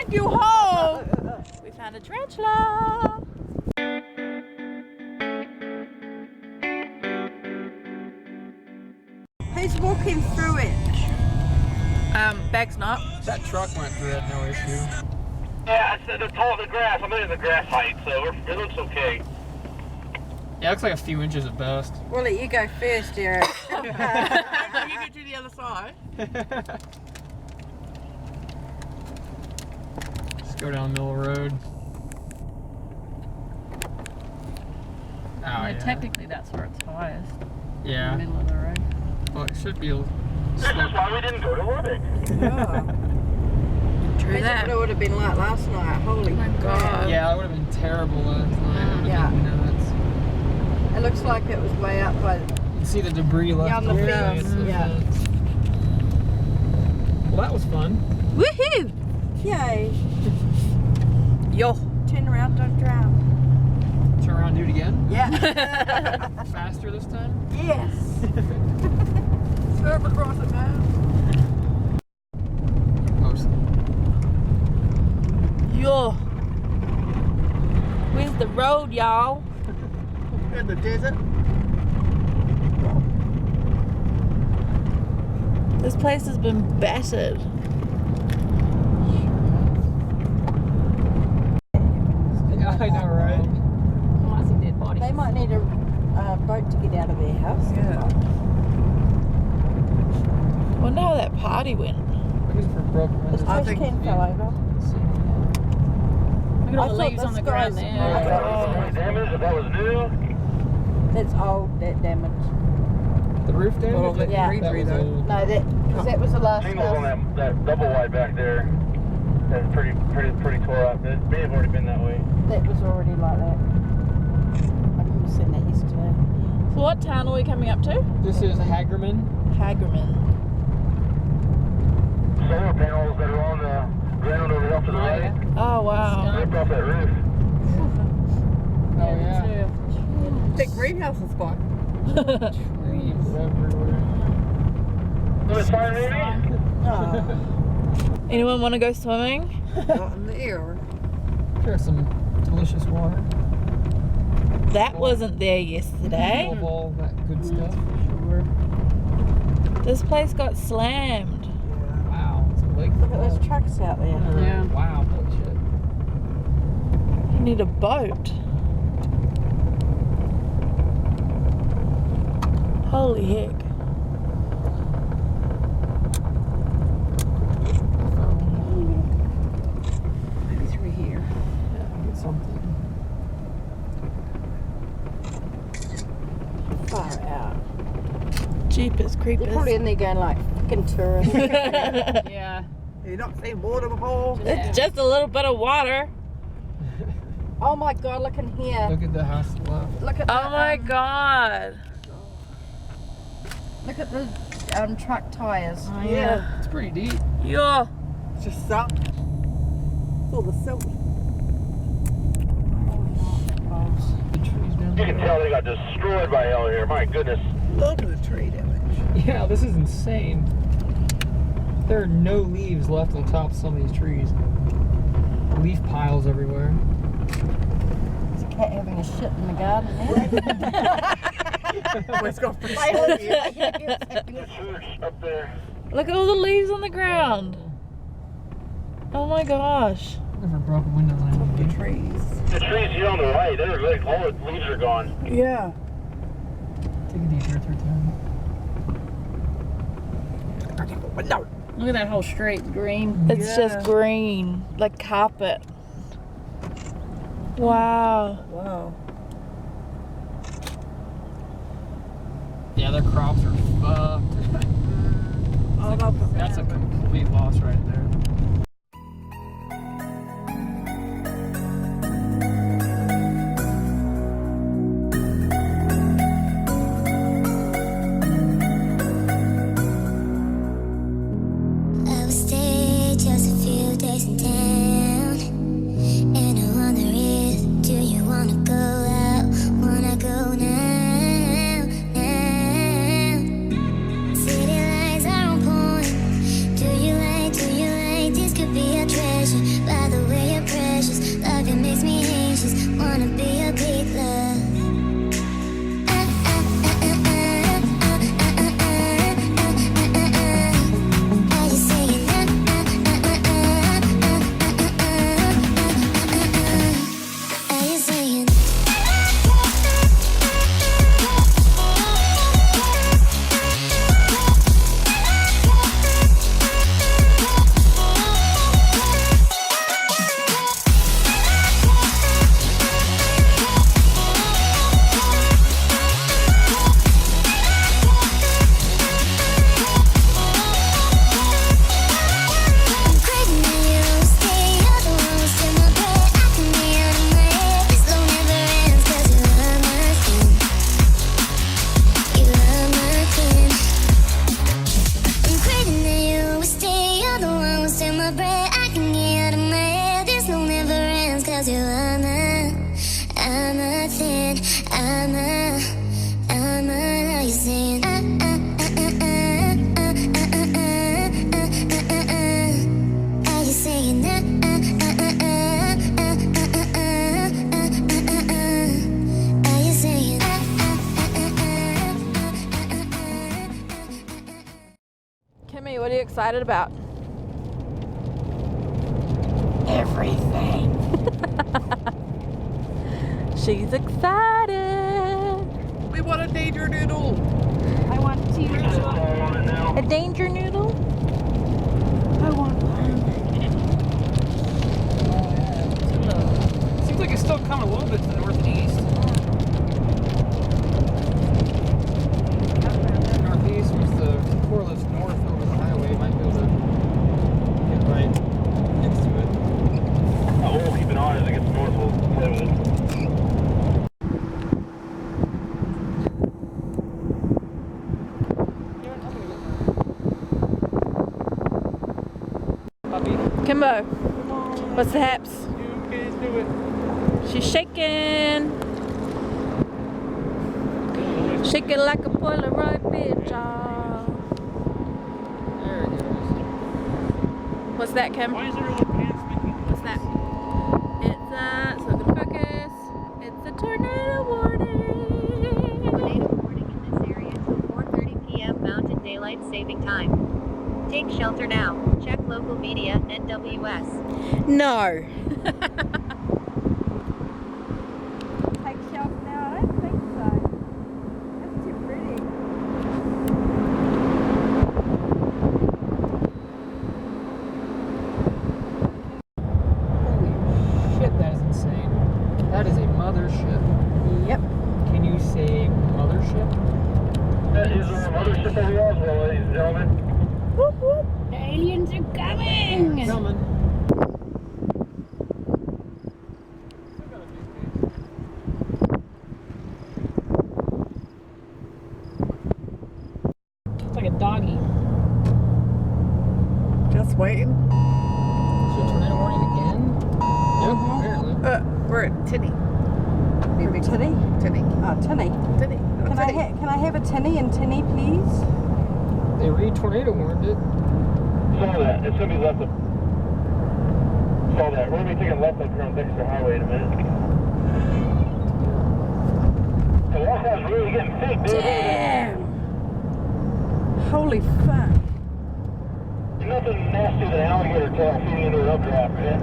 send you home. We found a tarantula. Who's walking through it? Bag's not. That truck went through it, no issue. Yeah, it's the tall of the grass. I'm in the grass height, so it looks okay. Yeah, it looks like a few inches at best. Well, let you go first, Eric. You get to the other side. Just go down the middle of the road. Oh, yeah. Technically, that's where it's highest. Yeah. In the middle of the road. Well, it should be. This is why we didn't go to Lubbock. Oh. True That's that. what it would have been like last night. Holy my crap. God. Yeah, it would have been terrible last night. It would Yeah. have been nuts. It looks like it was way up by... You can see the debris left Yeah, on the on fence, the yeah. fence. Well, that was fun. Woohoo! Yay. Yo. Turn around, don't drown. Turn around and do it again. Yeah. Faster this time. Yes. Serve across it now. Mostly. Yo. Where's the road, y'all? In the desert. This place has been battered. Yeah, I know, right? Might see dead bodies. They might need a boat to get out of their house. Yeah. Wonder how that party went. Looking for broken This windows. trash can fell over. Look at all the thought leaves on the this ground guy's- there. Any damage? If that was new, That's old, that damage. The roof damage? Well, the that greenery, was though. old. No, that was the last shingles on house. that double wide back there. That's pretty tore up. It may have already been that way. That was already like that. I remember seeing that yesterday. So what town are we coming up to? This is Hagerman. Hagerman. Solar panels that are on the ground over off to the right. Oh wow. Ripped off that roof. Oh, yeah. Big greenhouses spot. Trees everywhere. It's fine, maybe? Oh, Anyone want to go swimming? not in the air. Sure, some delicious water. That wasn't there yesterday. Full of all that good stuff. Sure. This place got slammed. Wow, it's a lake. Look at those trucks out there. Yeah. Wow, holy shit. You need a boat. Holy heck. Maybe through here. Yeah, get something. Far out. Jeepers They're creepers. probably in there going like fucking tourists. Yeah. You've not seen water before? It's just a little bit of water. Oh my god, look in here. Look at the house left. Look at Oh my god. Look at the truck tires. Oh, yeah. It's pretty deep. Yo. It's just salt. It's all the silt. The trees down You can there. tell they got destroyed by hell here. My goodness. Look at the tree damage. Yeah, this is insane. There are no leaves left on the top of some of these trees. Leaf piles everywhere. There's a cat having a shit in the garden there. Let's go for Church up there. Look at all the leaves on the ground. Oh my gosh. Never broken windows on the anything. trees. The trees here on the right, they're like all the leaves are gone. Yeah. Take a deep breath through time. Look at that whole straight green. It's just green, like carpet. Wow. Wow. Yeah, their crops are fucked. That's a complete loss right there. I will stay just a few days in town, and I wonder if, do you wanna go out? Wanna go now, now? City lights are on point. Do you like, this could be a treasure. my breath, I can get you out of my head. This no never ends, cause you are I'm a thing, I'm a, now you're saying, are you saying, are you saying, Kimmy, what are you excited about? Everything. She's excited. We want a danger noodle. I want to. A danger noodle? I want one. Seems like it's still coming a little bit to the northeast. Northeast, once the core lifts north over the highway, might be able to get right next to it. We'll keep an eye as it gets north. We'll play with it. Kimbo, what's the haps? You guys do it. She's shaking. Shaking like a Polaroid picture. There it goes. What's that, Kim? Why is everyone pants making? What's that? It's so good focus. It's a tornado warning. Tornado warning in this area till 4:30 p.m. Mountain Daylight Saving Time. Take shelter now. Check local media, NWS. No. Take shelf now? I don't think so. That's too pretty. Holy shit, that is insane. That is a mothership. Yep. Can you say mothership? That is our mothership of Roswell, ladies and gentlemen. Whoop whoop. The aliens are coming! Coming. It's like a doggy. Just waiting. So tornado warning again? Yep, apparently. We're at Tinny. Tinny? Tinny. Oh, tinny. Tinny. Can I have a tinny and tinny, please? They re-tornado warned it. Saw that. It's gonna be left up. Saw that. We're gonna be taking left up here on Dexter Highway in a minute. The washouts really getting thick, dude. Damn! Holy fuck. There's nothing nastier than an alligator tail feeding into an updraft, man.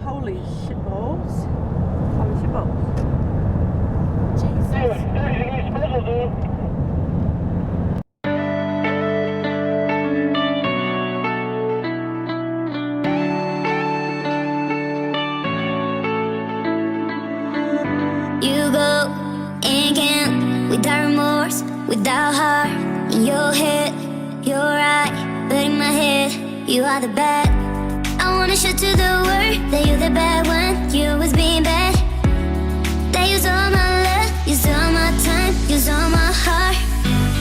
Holy shitballs. Holy shitballs. Jesus. Dude, 30 degrees special, dude. You go and camp without remorse, without heart. In your head, you're right, but in my head, you are the bad. I wanna show to the world that you're the bad one. You was being bad. That use all my love, use all my time, use all my heart.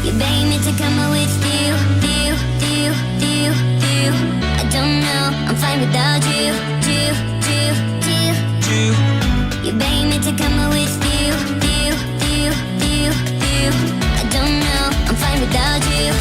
You begged me to come out with you. I don't know, I'm fine without you. You begged me to come out with you. I don't know, I'm fine without you.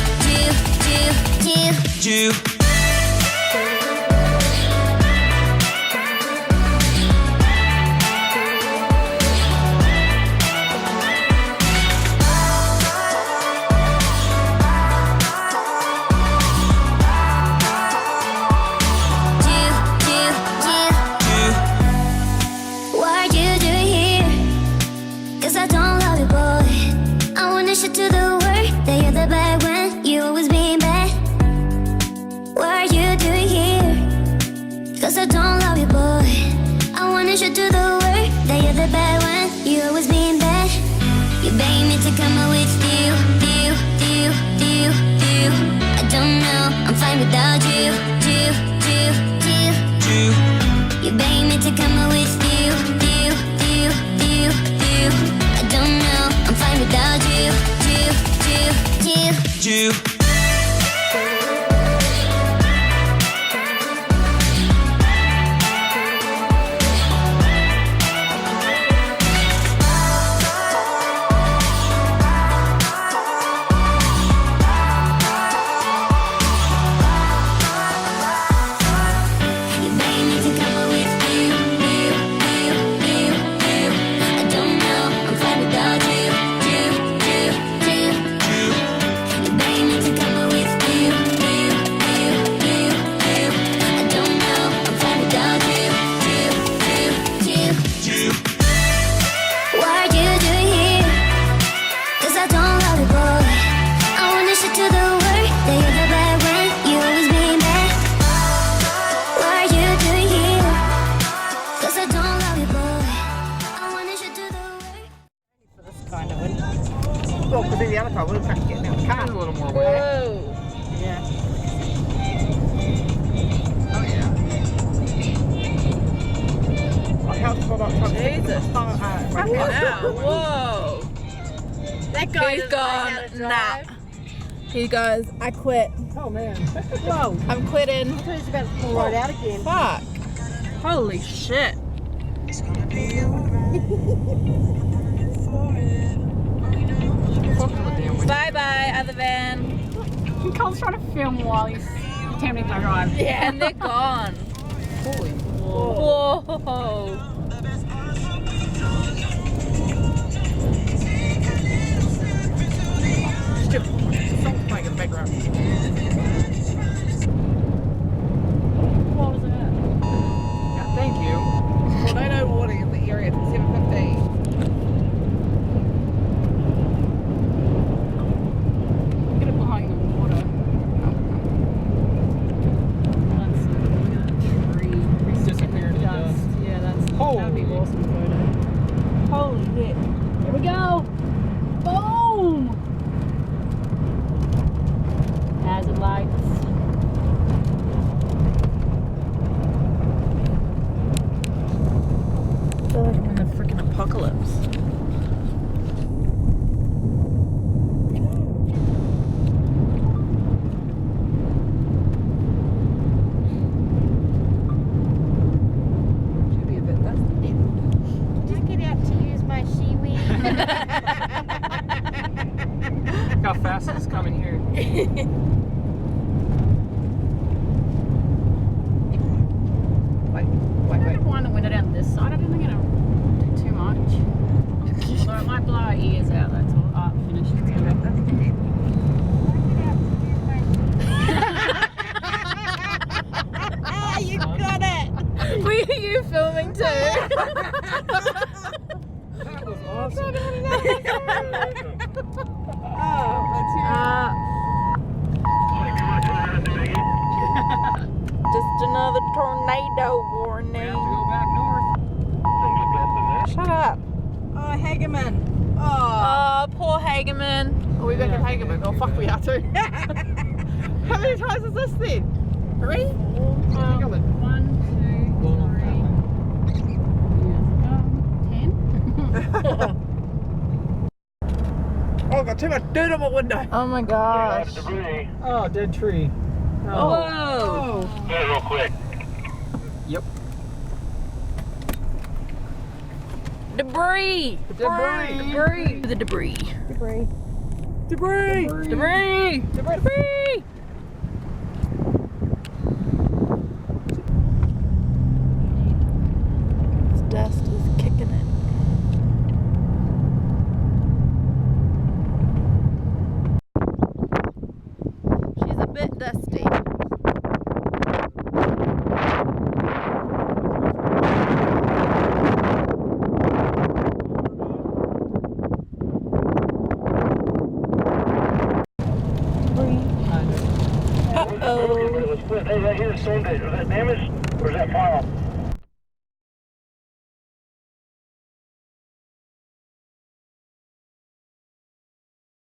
What are you doing here? 'Cause I don't love you, boy. I wanna show to the world that you're the bad one. You always being bad. What are you doing here? 'Cause I don't love you, boy. I wanna show to the world that you're the bad one. You always being bad. You begged me to come out with you. I don't know, I'm fine without you. You begged me to come out with you. I don't know, I'm fine without you. Nah. He goes, I quit. Oh man. Whoa. I'm quitting. I thought he was about to pull right out again. Fuck. Holy shit. Bye bye, other van. Cole's trying to film while he's attempting to drive. Yeah. And they're gone. Holy. Whoa. Something like a background. What was that? Yeah, thank you. Tornado warning in the area at 7:15. Get it behind the water. That's look at that tree. It's disappeared in the Dust. dust. Yeah, that'd be Holy. awesome photo. Holy shit. Here we go. Boom. Hazard lights. I feel like I'm in the freaking apocalypse. Should be a bit dusty. Just get out to use my seaweed. Look how fast it's coming here. Wait. I'm going to wind the window down this side. I don't think it'll do too much. Although it might blow our ears out. That's all. Ah, finished. It's good. You got it. Were you filming too? That was awesome. Just another tornado We warning. have to go back north. Shut up. Oh, Hagerman. Oh. Oh, poor Hagerman. Oh, we back at Hagerman. Oh, fuck, we are too. How many times is this then? 3? I think I'm at 1, 2, 3. 10. Oh, I've got too much dirt on my window. Oh my gosh. Debris. Oh, dead tree. Whoa. Get it real quick. Yep. Debris. Debris. Debris. The debris. Debris. Debris. Debris. Debris. This dust is kicking it. She's a bit dusty. Uh-oh. Hey, right here, storm damage. Was that damaged or is that file?